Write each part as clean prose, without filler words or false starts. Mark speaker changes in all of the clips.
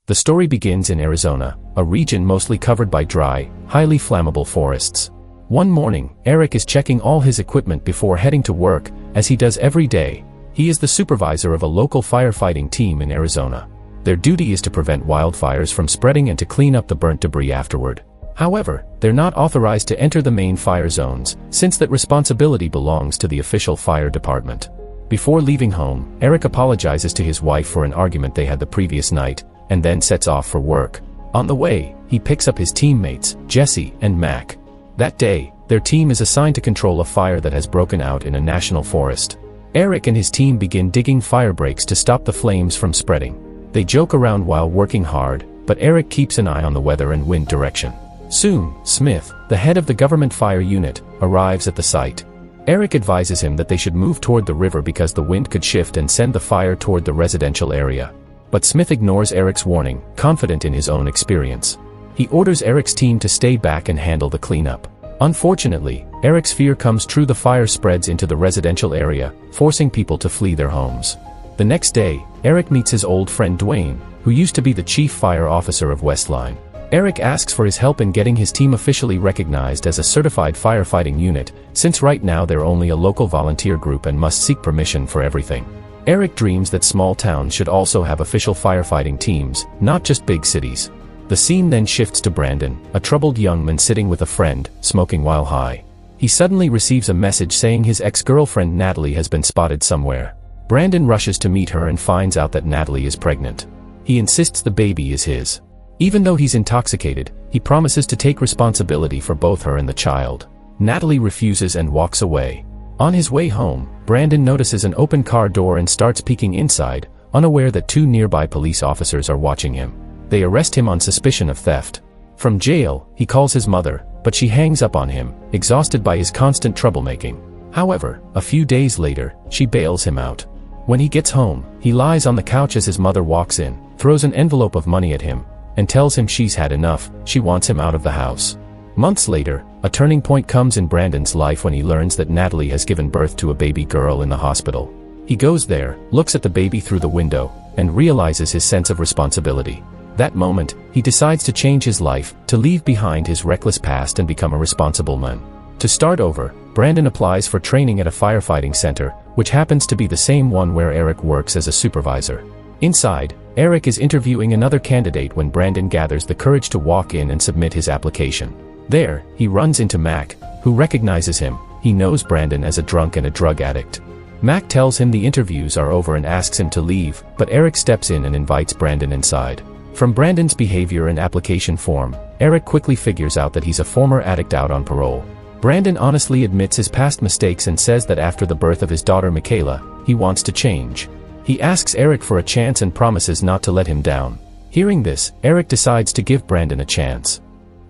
Speaker 1: The story begins in Arizona, a region mostly covered by dry, highly flammable forests. One morning, Eric is checking all his equipment before heading to work, as he does every day. He is the supervisor of a local firefighting team in Arizona. Their duty is to prevent wildfires from spreading and to clean up the burnt debris afterward. However, they're not authorized to enter the main fire zones, since that responsibility belongs to the official fire department. Before leaving home, Eric apologizes to his wife for an argument they had the previous night, and then sets off for work. On the way, he picks up his teammates, Jesse and Mac. That day, their team is assigned to control a fire that has broken out in a national forest. Eric and his team begin digging fire breaks to stop the flames from spreading. They joke around while working hard, but Eric keeps an eye on the weather and wind direction. Soon, Smith, the head of the government fire unit, arrives at the site. Eric advises him that they should move toward the river because the wind could shift and send the fire toward the residential area. But Smith ignores Eric's warning, confident in his own experience. He orders Eric's team to stay back and handle the cleanup. Unfortunately, Eric's fear comes true. The fire spreads into the residential area, forcing people to flee their homes. The next day, Eric meets his old friend Dwayne, who used to be the chief fire officer of Westline. Eric asks for his help in getting his team officially recognized as a certified firefighting unit, since right now they're only a local volunteer group and must seek permission for everything. Eric dreams that small towns should also have official firefighting teams, not just big cities. The scene then shifts to Brandon, a troubled young man sitting with a friend, smoking while high. He suddenly receives a message saying his ex-girlfriend Natalie has been spotted somewhere. Brandon rushes to meet her and finds out that Natalie is pregnant. He insists the baby is his. Even though he's intoxicated, he promises to take responsibility for both her and the child. Natalie refuses and walks away. On his way home, Brandon notices an open car door and starts peeking inside, unaware that two nearby police officers are watching him. They arrest him on suspicion of theft. From jail, he calls his mother, but she hangs up on him, exhausted by his constant troublemaking. However, a few days later, she bails him out. When he gets home, he lies on the couch as his mother walks in, throws an envelope of money at him, and tells him she's had enough. She wants him out of the house. Months later, a turning point comes in Brandon's life when he learns that Natalie has given birth to a baby girl in the hospital. He goes there, looks at the baby through the window, and realizes his sense of responsibility. That moment, he decides to change his life, to leave behind his reckless past and become a responsible man. To start over, Brandon applies for training at a firefighting center, which happens to be the same one where Eric works as a supervisor. Inside, Eric is interviewing another candidate when Brandon gathers the courage to walk in and submit his application. There, he runs into Mac, who recognizes him. He knows Brandon as a drunk and a drug addict. Mac tells him the interviews are over and asks him to leave, but Eric steps in and invites Brandon inside. From Brandon's behavior and application form, Eric quickly figures out that he's a former addict out on parole. Brandon honestly admits his past mistakes and says that after the birth of his daughter Michaela, he wants to change. He asks Eric for a chance and promises not to let him down. Hearing this, Eric decides to give Brandon a chance.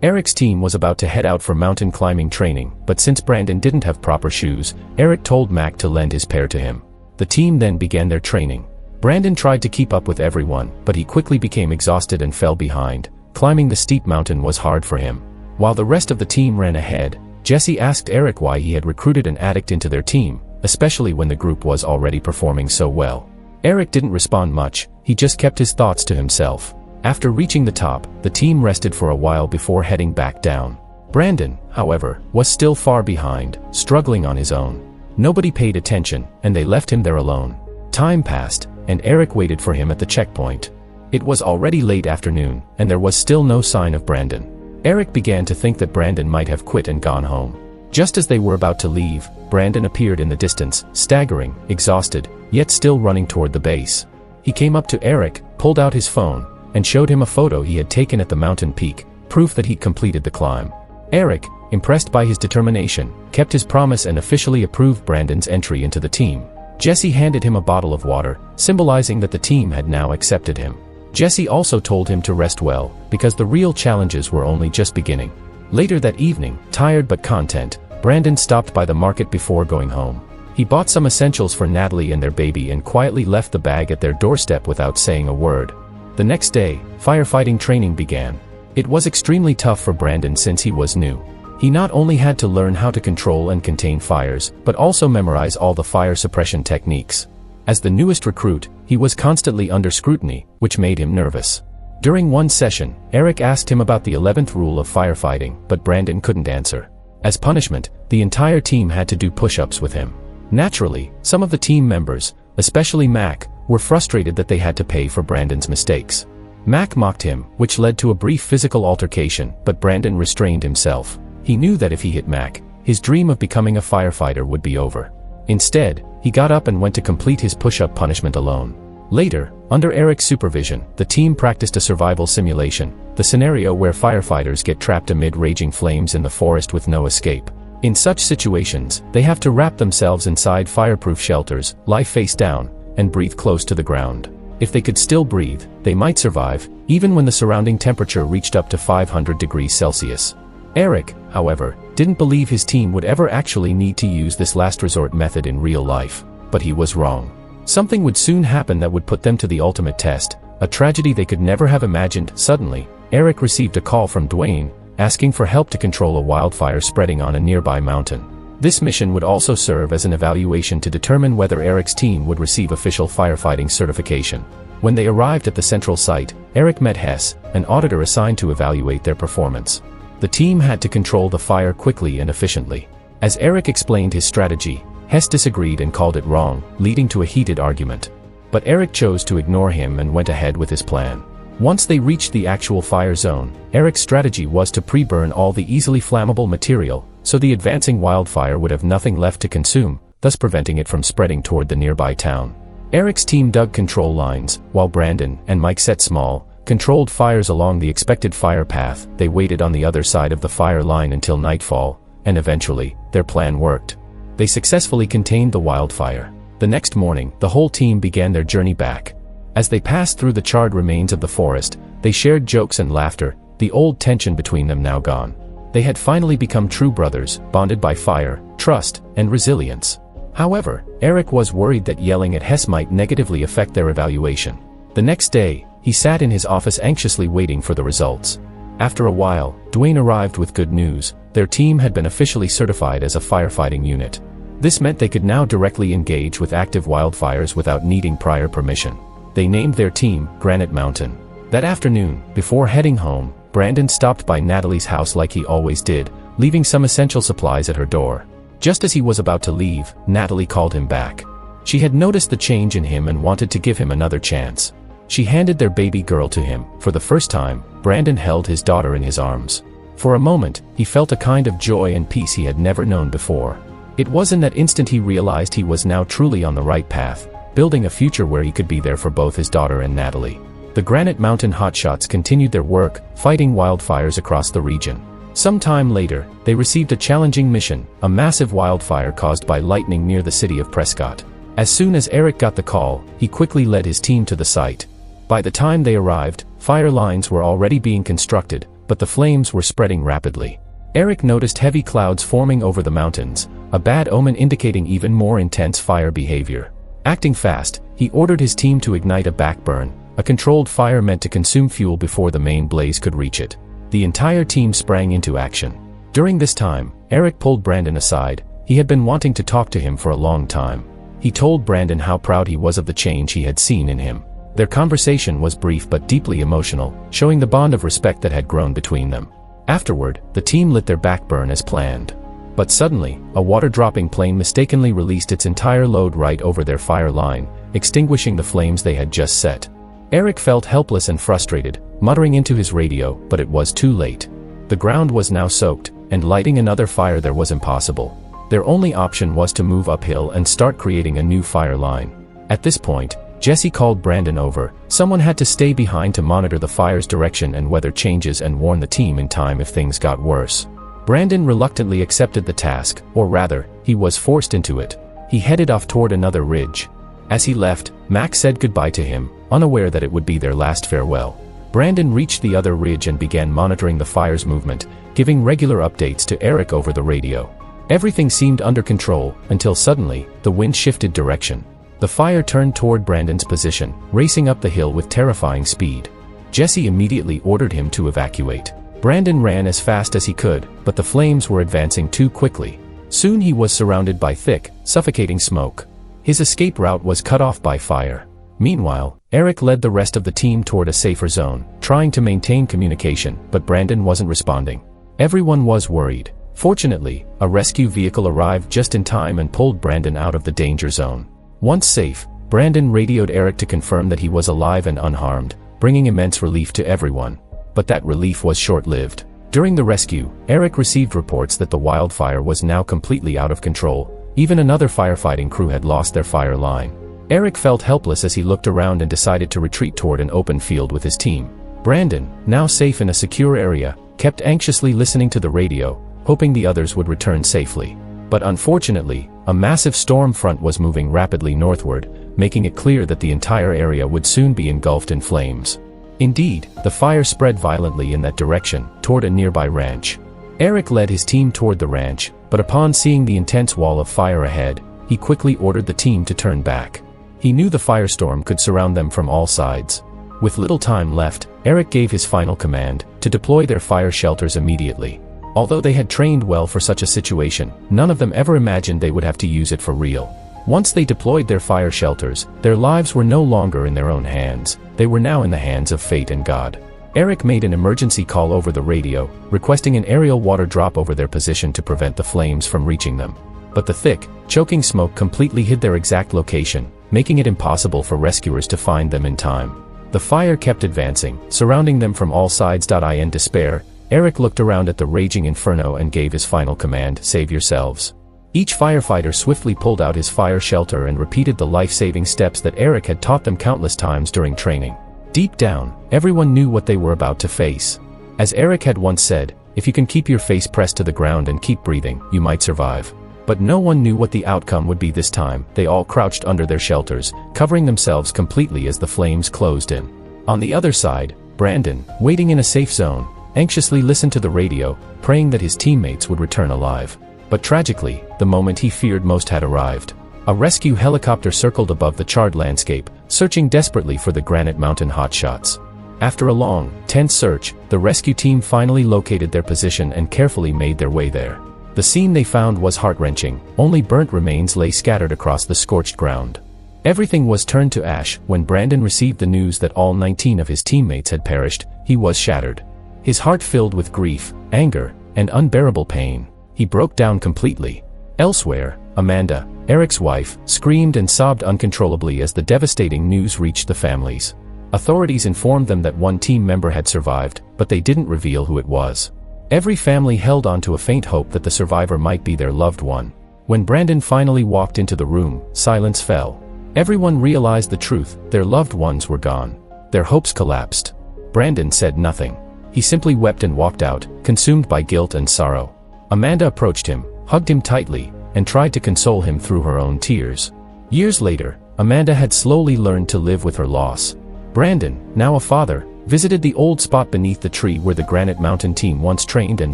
Speaker 1: Eric's team was about to head out for mountain climbing training, but since Brandon didn't have proper shoes, Eric told Mac to lend his pair to him. The team then began their training. Brandon tried to keep up with everyone, but he quickly became exhausted and fell behind. Climbing the steep mountain was hard for him. While the rest of the team ran ahead, Jesse asked Eric why he had recruited an addict into their team, especially when the group was already performing so well. Eric didn't respond much, he just kept his thoughts to himself. After reaching the top, the team rested for a while before heading back down. Brandon, however, was still far behind, struggling on his own. Nobody paid attention, and they left him there alone. Time passed, and Eric waited for him at the checkpoint. It was already late afternoon, and there was still no sign of Brandon. Eric began to think that Brandon might have quit and gone home. Just as they were about to leave, Brandon appeared in the distance, staggering, exhausted, yet still running toward the base. He came up to Eric, pulled out his phone, and showed him a photo he had taken at the mountain peak, proof that he'd completed the climb. Eric, impressed by his determination, kept his promise and officially approved Brandon's entry into the team. Jesse handed him a bottle of water, symbolizing that the team had now accepted him. Jesse also told him to rest well, because the real challenges were only just beginning. Later that evening, tired but content, Brandon stopped by the market before going home. He bought some essentials for Natalie and their baby and quietly left the bag at their doorstep without saying a word. The next day, firefighting training began. It was extremely tough for Brandon since he was new. He not only had to learn how to control and contain fires, but also memorize all the fire suppression techniques. As the newest recruit, he was constantly under scrutiny, which made him nervous. During one session, Eric asked him about the 11th rule of firefighting, but Brandon couldn't answer. As punishment, the entire team had to do push-ups with him. Naturally, some of the team members, especially Mac, were frustrated that they had to pay for Brandon's mistakes. Mac mocked him, which led to a brief physical altercation, but Brandon restrained himself. He knew that if he hit Mac, his dream of becoming a firefighter would be over. Instead, he got up and went to complete his push-up punishment alone. Later, under Eric's supervision, the team practiced a survival simulation, the scenario where firefighters get trapped amid raging flames in the forest with no escape. In such situations, they have to wrap themselves inside fireproof shelters, lie face down, and breathe close to the ground. If they could still breathe, they might survive, even when the surrounding temperature reached up to 500 degrees Celsius. Eric, however, didn't believe his team would ever actually need to use this last resort method in real life. But he was wrong. Something would soon happen that would put them to the ultimate test, a tragedy they could never have imagined. Suddenly, Eric received a call from Dwayne, asking for help to control a wildfire spreading on a nearby mountain. This mission would also serve as an evaluation to determine whether Eric's team would receive official firefighting certification. When they arrived at the central site, Eric met Hess, an auditor assigned to evaluate their performance. The team had to control the fire quickly and efficiently. As Eric explained his strategy, Hess disagreed and called it wrong, leading to a heated argument. But Eric chose to ignore him and went ahead with his plan. Once they reached the actual fire zone, Eric's strategy was to pre-burn all the easily flammable material, so the advancing wildfire would have nothing left to consume, thus preventing it from spreading toward the nearby town. Eric's team dug control lines, while Brandon and Mike set small, controlled fires along the expected fire path. They waited on the other side of the fire line until nightfall, and eventually, their plan worked. They successfully contained the wildfire. The next morning, the whole team began their journey back. As they passed through the charred remains of the forest, they shared jokes and laughter, the old tension between them now gone. They had finally become true brothers, bonded by fire, trust, and resilience. However, Eric was worried that yelling at Hess might negatively affect their evaluation. The next day, he sat in his office anxiously waiting for the results. After a while, Dwayne arrived with good news. Their team had been officially certified as a firefighting unit. This meant they could now directly engage with active wildfires without needing prior permission. They named their team Granite Mountain. That afternoon, before heading home, Brandon stopped by Natalie's house like he always did, leaving some essential supplies at her door. Just as he was about to leave, Natalie called him back. She had noticed the change in him and wanted to give him another chance. She handed their baby girl to him. For the first time, Brandon held his daughter in his arms. For a moment, he felt a kind of joy and peace he had never known before. It was in that instant he realized he was now truly on the right path, building a future where he could be there for both his daughter and Natalie. The Granite Mountain Hotshots continued their work, fighting wildfires across the region. Some time later, they received a challenging mission, a massive wildfire caused by lightning near the city of Prescott. As soon as Eric got the call, he quickly led his team to the site. By the time they arrived, fire lines were already being constructed, but the flames were spreading rapidly. Eric noticed heavy clouds forming over the mountains, a bad omen indicating even more intense fire behavior. Acting fast, he ordered his team to ignite a backburn, a controlled fire meant to consume fuel before the main blaze could reach it. The entire team sprang into action. During this time, Eric pulled Brandon aside. He had been wanting to talk to him for a long time. He told Brandon how proud he was of the change he had seen in him. Their conversation was brief but deeply emotional, showing the bond of respect that had grown between them. Afterward, the team lit their backburn as planned. But suddenly, a water-dropping plane mistakenly released its entire load right over their fire line, extinguishing the flames they had just set. Eric felt helpless and frustrated, muttering into his radio, but it was too late. The ground was now soaked, and lighting another fire there was impossible. Their only option was to move uphill and start creating a new fire line. At this point, Jesse called Brandon over. Someone had to stay behind to monitor the fire's direction and weather changes and warn the team in time if things got worse. Brandon reluctantly accepted the task, or rather, he was forced into it. He headed off toward another ridge. As he left, Mac said goodbye to him, unaware that it would be their last farewell. Brandon reached the other ridge and began monitoring the fire's movement, giving regular updates to Eric over the radio. Everything seemed under control, until suddenly, the wind shifted direction. The fire turned toward Brandon's position, racing up the hill with terrifying speed. Jesse immediately ordered him to evacuate. Brandon ran as fast as he could, but the flames were advancing too quickly. Soon he was surrounded by thick, suffocating smoke. His escape route was cut off by fire. Meanwhile, Eric led the rest of the team toward a safer zone, trying to maintain communication, but Brandon wasn't responding. Everyone was worried. Fortunately, a rescue vehicle arrived just in time and pulled Brandon out of the danger zone. Once safe, Brandon radioed Eric to confirm that he was alive and unharmed, bringing immense relief to everyone. But that relief was short-lived. During the rescue, Eric received reports that the wildfire was now completely out of control. Even another firefighting crew had lost their fire line. Eric felt helpless as he looked around and decided to retreat toward an open field with his team. Brandon, now safe in a secure area, kept anxiously listening to the radio, hoping the others would return safely. But unfortunately, a massive storm front was moving rapidly northward, making it clear that the entire area would soon be engulfed in flames. Indeed, the fire spread violently in that direction, toward a nearby ranch. Eric led his team toward the ranch, but upon seeing the intense wall of fire ahead, he quickly ordered the team to turn back. He knew the firestorm could surround them from all sides. With little time left, Eric gave his final command, to deploy their fire shelters immediately. Although they had trained well for such a situation, none of them ever imagined they would have to use it for real. Once they deployed their fire shelters, their lives were no longer in their own hands. They were now in the hands of fate and God. Eric made an emergency call over the radio, requesting an aerial water drop over their position to prevent the flames from reaching them. But the thick, choking smoke completely hid their exact location, making it impossible for rescuers to find them in time. The fire kept advancing, surrounding them from all sides. In despair, Eric looked around at the raging inferno and gave his final command, "Save yourselves." Each firefighter swiftly pulled out his fire shelter and repeated the life-saving steps that Eric had taught them countless times during training. Deep down, everyone knew what they were about to face. As Eric had once said, if you can keep your face pressed to the ground and keep breathing, you might survive. But no one knew what the outcome would be this time. They all crouched under their shelters, covering themselves completely as the flames closed in. On the other side, Brandon, waiting in a safe zone, anxiously listened to the radio, praying that his teammates would return alive. But tragically, the moment he feared most had arrived. A rescue helicopter circled above the charred landscape, searching desperately for the Granite Mountain Hotshots. After a long, tense search, the rescue team finally located their position and carefully made their way there. The scene they found was heart-wrenching. Only burnt remains lay scattered across the scorched ground. Everything was turned to ash. When Brandon received the news that all 19 of his teammates had perished, he was shattered. His heart filled with grief, anger, and unbearable pain. He broke down completely. Elsewhere, Amanda, Eric's wife, screamed and sobbed uncontrollably as the devastating news reached the families. Authorities informed them that one team member had survived, but they didn't reveal who it was. Every family held on to a faint hope that the survivor might be their loved one. When Brandon finally walked into the room, silence fell. Everyone realized the truth: their loved ones were gone. Their hopes collapsed. Brandon said nothing. He simply wept and walked out, consumed by guilt and sorrow. Amanda approached him, hugged him tightly, and tried to console him through her own tears. Years later, Amanda had slowly learned to live with her loss. Brandon, now a father, visited the old spot beneath the tree where the Granite Mountain team once trained and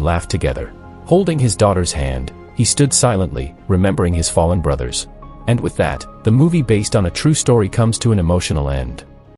Speaker 1: laughed together. Holding his daughter's hand, he stood silently, remembering his fallen brothers. And with that, the movie based on a true story comes to an emotional end.